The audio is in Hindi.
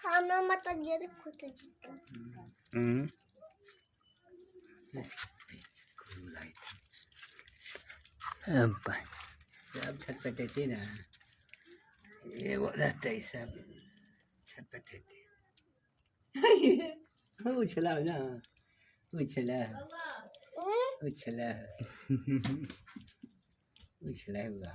हाँ मैं मतलब ये देखो तो सब छटपटेती ना ये वो रहते सब छटपटेती उछला ना उछला उछला उछला हुआ